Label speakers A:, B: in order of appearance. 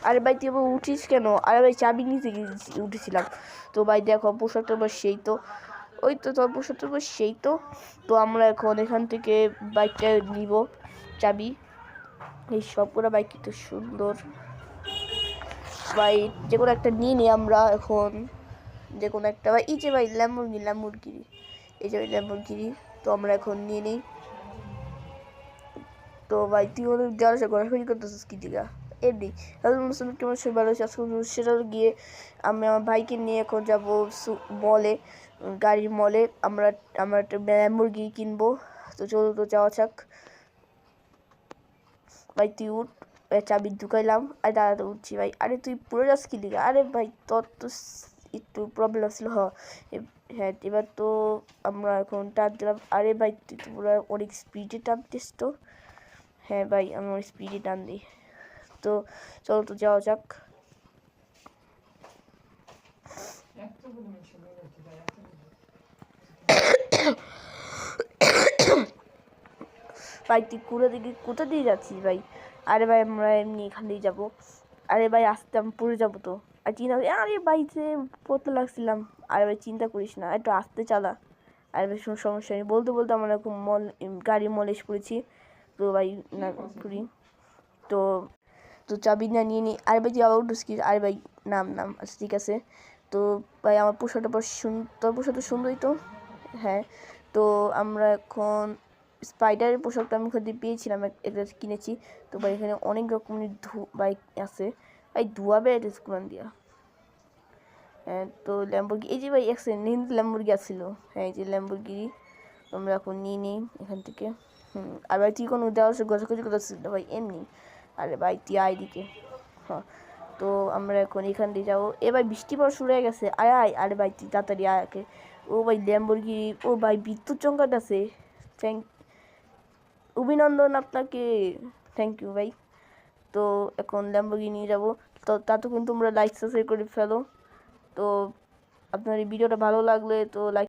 A: আরে ভাই তুই এবার উঠিস কেন? আরে ভাই চাবি নিতে উঠেছিলাম। তো ভাই দেখো পোশাকটা বস সেই তো, ওই তো তোর পোশাকটা বস সেই তো। তো আমরা এখন এখান থেকে বাইকটা নিব, চাবি। এই সবগুলো বাইক কিন্তু সুন্দর ভাই, যে কোনো একটা নিয়ে নিই আমরা এখন, যে কোনো একটা। ভাই এই যে ভাই ল্যাম্বরগিনি, এই যে ল্যাম্বরগিনি, তো আমরা এখন নিয়ে নিই। তো ভাই তুই অনেক জ্বালাসা ঘোরাঘুরি করতেছিস কি দিঘা এমনি। কেমন সে ভালো সেটা গিয়ে আমি আমার ভাইকে নিয়ে এখন যাবো মলে, গাড়ির মলে। আমরা একটা ল্যাম্বরগিনি কিনবো। তো চলো তো যাওয়া যাক। ভাই তুই উঠ, চাবি ঢুকাইলাম আর দাঁড়াতে উঠছি ভাই। আরে তুই পুরো যাস কি দিকে? আরে ভাই তোর তো একটু প্রবলেম ছিল। হ্যাঁ এবার তো আমরা এখন টান দিলাম। আরে ভাই তুই তো পুরো অনেক স্পিডে টানতিস তো। হ্যাঁ ভাই আমি অনেক স্পিডে টান দিই। তো চলো তো যাওয়া যাক। ভাই তুই কোথা দিয়ে যাচ্ছিস ভাই? আরে ভাই আমরা এমনি এখান দিয়ে যাবো। আরে ভাই আসতে আমি পড়ে যাবো তো। আর চিন্তা, আরে ভাই যে পড়তে লাগছিলাম। আরে ভাই চিন্তা করিস না, একটু আসতে চালা। আর বেশ কোনো সমস্যা নেই। বলতে বলতে আমরা খুব গাড়ি মলে এসে পড়েছি। তো ভাই না করি তো, তো চাবি না নিয়ে নিই। আরে ভাই তুই আবার উঠোস কি? আরে ভাই নাম আচ্ছা ঠিক আছে। তো ভাই আমার পোশাকটা তোর পোশাকটা সুন্দরই তো। হ্যাঁ তো আমরা এখন স্পাইডারের পোশাকটা আমি ওখান দিয়ে পেয়েছিলাম, এটা কিনেছি। তো ভাই এখানে অনেক রকমের বাইক আছে ভাই, ধোয়াবে এটা স্কুলান দিয়া। হ্যাঁ তো ল্যাম্বরগিনি, এই যে ভাই অ্যাক্সিডেন্ট ল্যাম্বরগিনি আসছিল। হ্যাঁ এই যে ল্যাম্বরগিনি আমরা এখন নিয়ে নিই এখান থেকে। আর ভাই তুই কোনো দেওয়ার গজাগজি করতেছিস না ভাই এমনি। আরে ভাই তুই আয় দিকে। হ্যাঁ তো আমরা এখন এখান দিয়ে যাবো। এবার বৃষ্টি পড়া শুরু হয়ে গেছে, আয় আয়। আরে ভাই তুই তাড়াতাড়ি আয় আগে। ও ভাই ল্যাম্বরগিনি, ও ভাই বিদ্যুৎ চমকাতেছে। অভিনন্দন আপনাকে, থ্যাংক ইউ ভাই। তো এখন ল্যাম্বরগিনি নিয়ে যাবো। তো ততক্ষণ তোমরা লাইক সাবস্ক্রাইব করে ফেলো। তো আপনার এই ভিডিওটা ভালো লাগলে তো লাইক